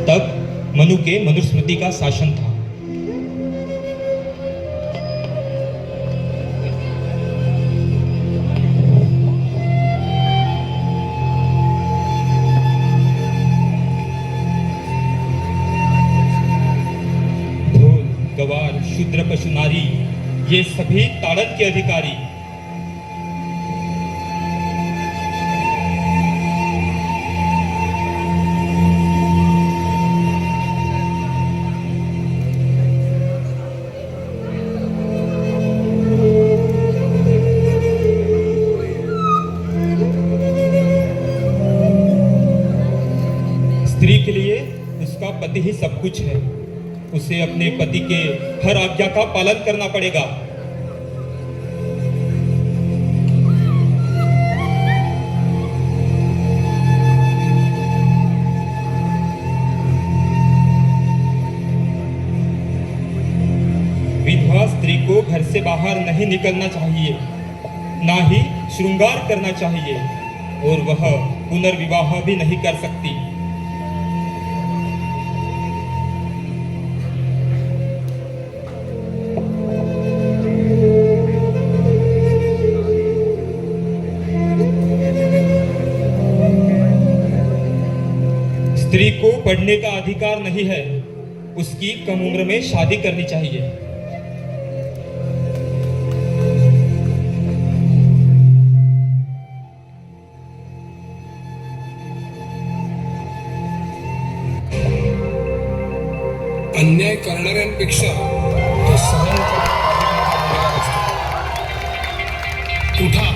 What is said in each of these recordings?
तब मनु के मनुस्मृति का शासन था। ढोल गवार शूद्र पशु नारी ये सभी ताड़न के अधिकारी। स्त्री के लिए उसका पति ही सब कुछ है। उसे अपने पति के हर आज्ञा का पालन करना पड़ेगा। विधवा स्त्री को घर से बाहर नहीं निकलना चाहिए, ना ही श्रृंगार करना चाहिए, और वह पुनर्विवाह भी नहीं कर सकती। स्त्री को पढ़ने का अधिकार नहीं है, उसकी कम उम्र में शादी करनी चाहिए। अन्याय करणाऱ्यांपेक्षा तो सहन उठा,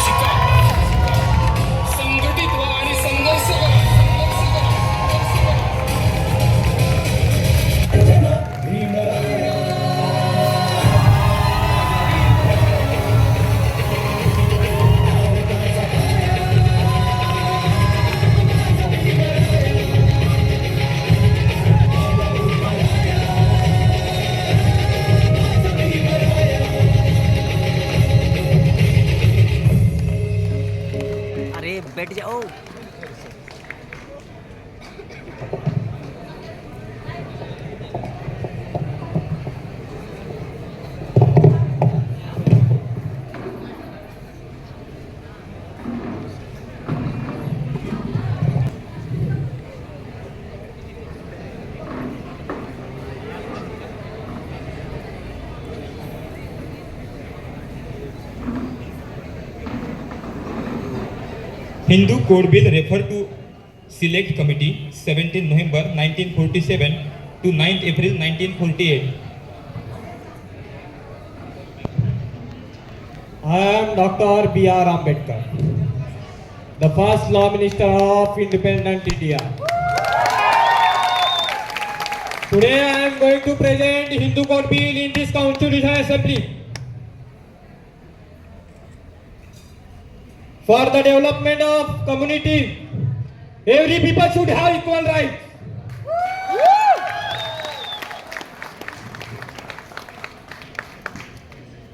शिका, संघटित व्हा आणि संघर्ष करा। बैठ जाओ। Hindu Code Bill refer to Select Committee 17 November 1947 to 9th April 1948. I am Dr. B.R. Ambedkar, the first Law Minister of Independent India. Today I am going to present Hindu Code Bill in this Constitutional Assembly. For the development of community, every people should have equal rights.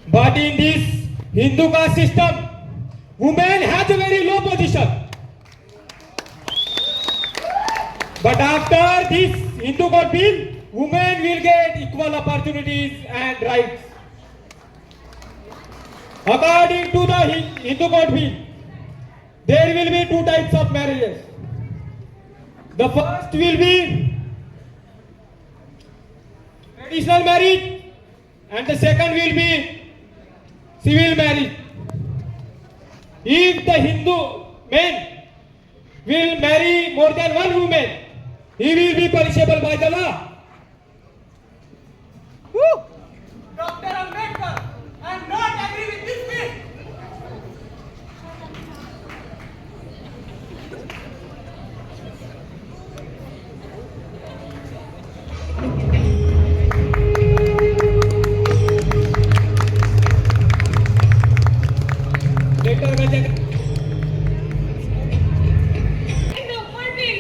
But in this Hindu caste system, women has a very low position. But after this Hindu Code Bill, women will get equal opportunities and rights. According to the Hindu Code Bill, there will be two types of marriages. The first will be traditional marriage and the second will be civil marriage. If the Hindu man will marry more than one woman, he will be punishable by the law. Dr. Ambedkar, I am not agree with this bill. Hindu Code Bill,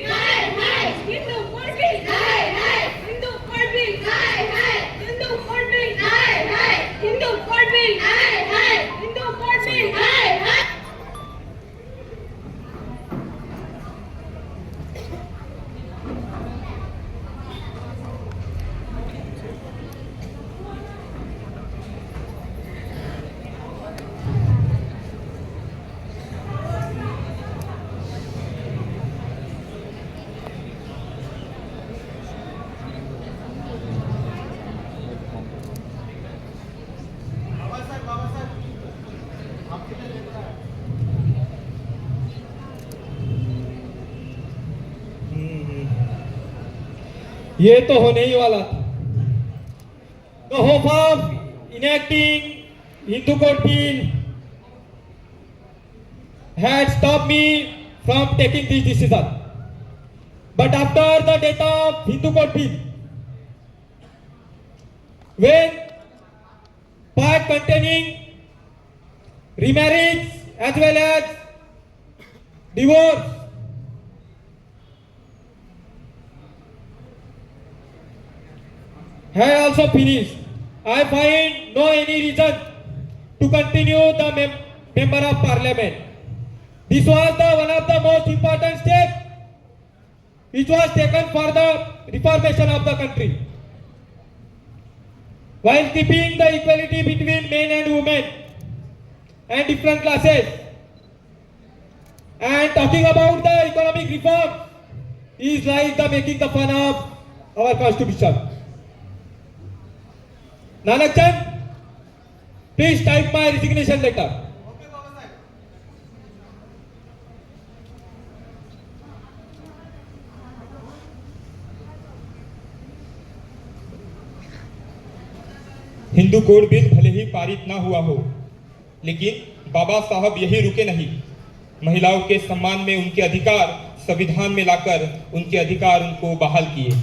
ये तो होने ही वाला था. The hope of enacting Hindu Code Bill had stopped me from taking this decision. But after the death of Hindu Code Bill, when part containing remarriage as well as divorce had also finished, I find no any reason to continue the member of parliament. This was the one of the most important steps which was taken for the reformation of the country, while keeping the equality between men and women and different classes. And talking about the economic reform is like the making the fun of our constitution. Nanak Chand, please type my resignation letter. Hindu code bill भले ही पारित ना हुआ हो, लेकिन बाबा साहब यही रुके नहीं. महिलाओं के सम्मान में उनके अधिकार संविधान में लाकर उनके अधिकार उनको बहाल किए.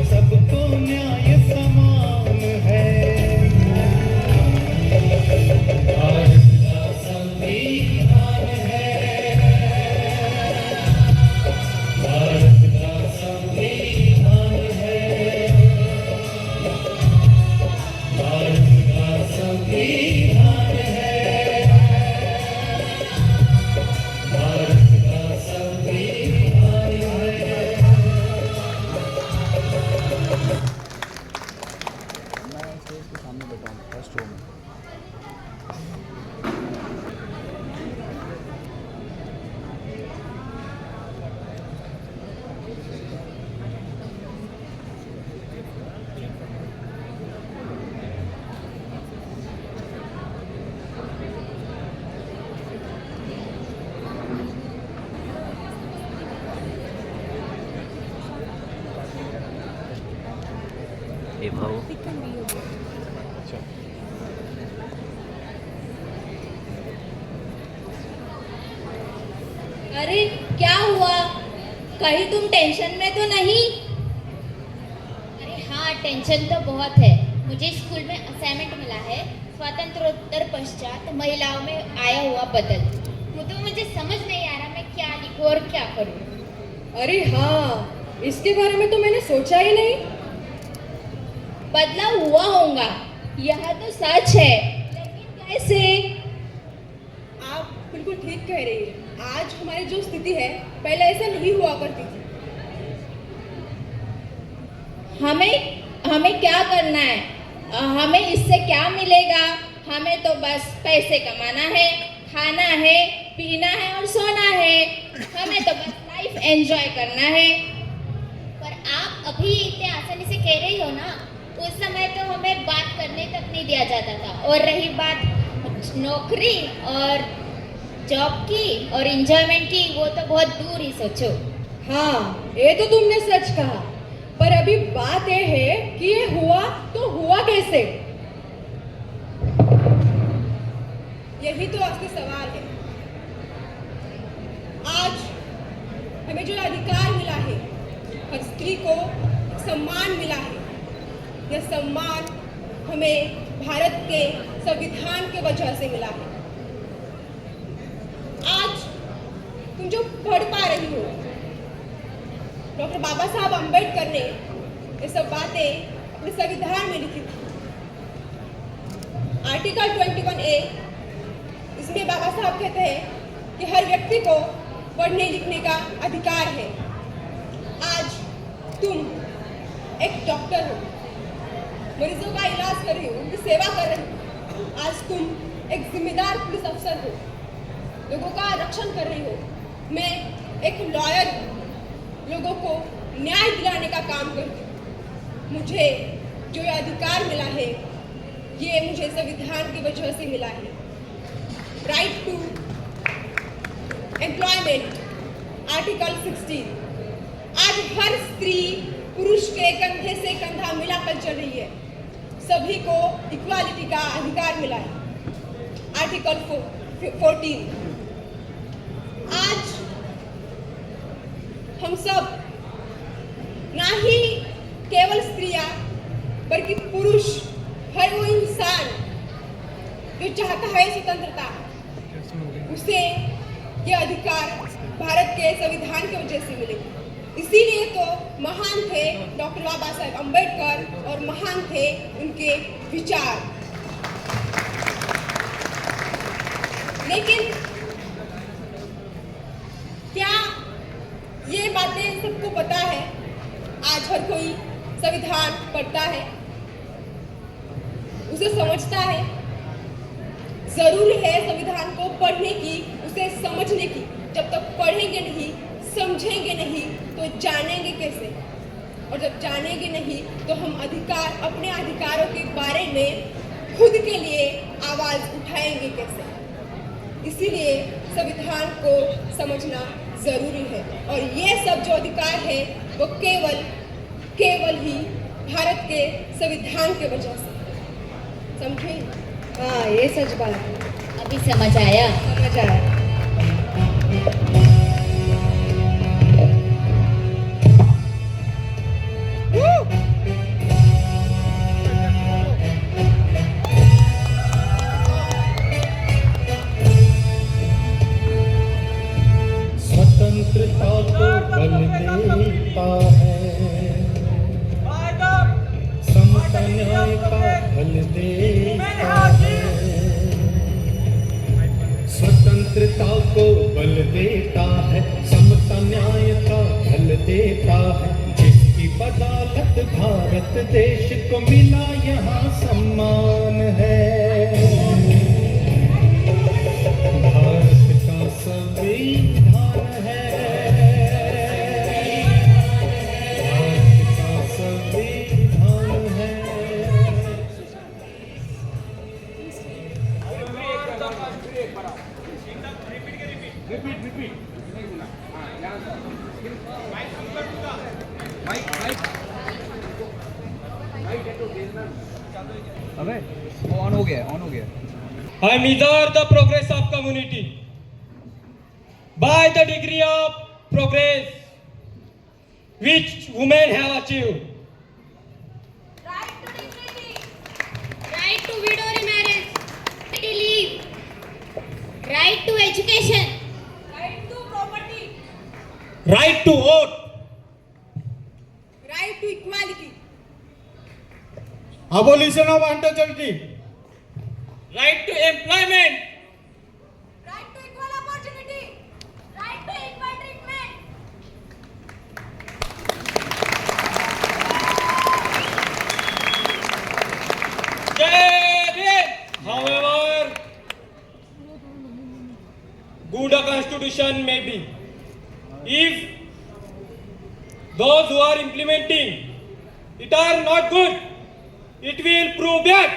सबको न्याय समान ए भाऊ अरे क्या हुआ? कहीं तुम टेंशन में तो नहीं? अरे हाँ, टेंशन तो बहुत है। मुझे स्कूल में असाइनमेंट मिला है, स्वातंत्रोत्तर पश्चात महिलाओं में आया हुआ बदल। मुझे समझ नहीं आ रहा मैं क्या लिखूं और क्या करूं। अरे हाँ, इसके बारे में तो मैंने सोचा ही नहीं। बदलाव हुआ होगा, यह तो सच है, लेकिन कैसे? आप बिल्कुल ठीक कह रही हैं। आज हमारी जो स्थिति है, पहले ऐसा नहीं हुआ करती थी। हमें क्या करना है? हमें इससे क्या मिलेगा? हमें तो बस पैसे कमाना है, खाना है, पीना है और सोना है। हमें तो बस लाइफ एंजॉय करना है। पर आप अभी इतने आसानी से कह रही हो ना, उस समय तो हमें बात करने तक नहीं दिया जाता था। और रही बात नौकरी और जॉब की और एंजॉयमेंट की, वो तो बहुत दूर ही सोचो। हाँ, ये तो तुमने सच कहा। पर अभी बात ये है कि ये हुआ तो हुआ कैसे? यही तो असली सवाल है। आज हमें जो अधिकार मिला है, हर स्त्री को सम्मान मिला है। यह सम्मान हमें भारत के संविधान के वजह से मिला है। आज तुम जो पढ़ पा रही हो, डॉक्टर बाबा साहब अम्बेडकर ने ये सब बातें अपने संविधान में लिखी थी। आर्टिकल 21A, इसमें बाबा साहब कहते हैं कि हर व्यक्ति को पढ़ने लिखने का अधिकार है। आज तुम एक डॉक्टर हो, मरीजों का इलाज कर रही हो, उनकी सेवा कर रही हो। आज तुम एक जिम्मेदार पुलिस अफसर हो, लोगों का रक्षण कर रही हो। मैं एक लॉयर हूँ, लोगों को न्याय दिलाने का काम करती हूँ। मुझे जो ये अधिकार मिला है, ये मुझे संविधान की वजह से मिला है। Right to employment, article 16। आज हर स्त्री पुरुष के कंधे से कंधा मिलाकर चल रही है। सभी को इक्वालिटी का अधिकार मिला है। आर्टिकल 14। आज हम सब, ना ही केवल स्त्रियां बल्कि पुरुष, हर वो इंसान जो चाहता है स्वतंत्रता, उसे ये अधिकार भारत के संविधान की वजह से मिलेगी। इसीलिए तो महान थे डॉक्टर बाबा साहेब अम्बेडकर और महान थे उनके विचार। लेकिन क्या ये बातें सबको पता है? आज हर कोई संविधान पढ़ता है, उसे समझता है। जरूरी है संविधान को पढ़ने की, उसे समझने की। जब तक पढ़ेंगे नहीं, समझेंगे नहीं, तो जानेंगे कैसे? और जब जानेंगे नहीं, तो हम अपने अधिकारों के बारे में खुद के लिए आवाज उठाएंगे कैसे? इसीलिए संविधान को समझना जरूरी है। और ये सब जो अधिकार है, वो केवल ही भारत के संविधान के वजह से। समझे? हाँ, ये सच बात है। अभी समझ आया? समझ आया। स्वतंत्रता को बल देता है, समता न्याय का बल देता है। स्वतंत्रता को बल देता है, समता न्याय का बल देता है। जिसकी बदौलत भारत देश को मिला यहाँ सम्मान है। भारत का संविधान है, भारत का संविधान है। Right. अबे ऑन हो गया, ऑन हो गया. I measure the progress of community by the degree of progress which women have achieved. Right to dignity. Right to widow remarriage. Right to leave. Right to education. Right to property. Right to vote. Right to equality. Abolition of untouchability. Right to employment. Right to equal opportunity. Right to equal treatment. However, good a constitution may be, if those who are implementing it are not good, it will prove bad.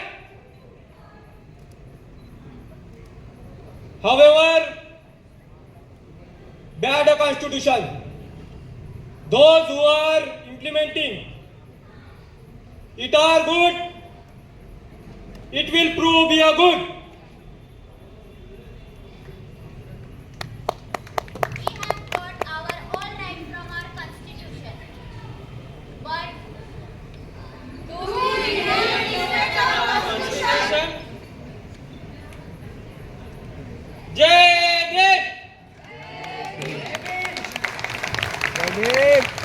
However, bad a constitution, those who are implementing it are good, it will prove be a good. We have got our all right from our constitution. But do we really respect our constitution? Jai Bhim! Jai Bhim!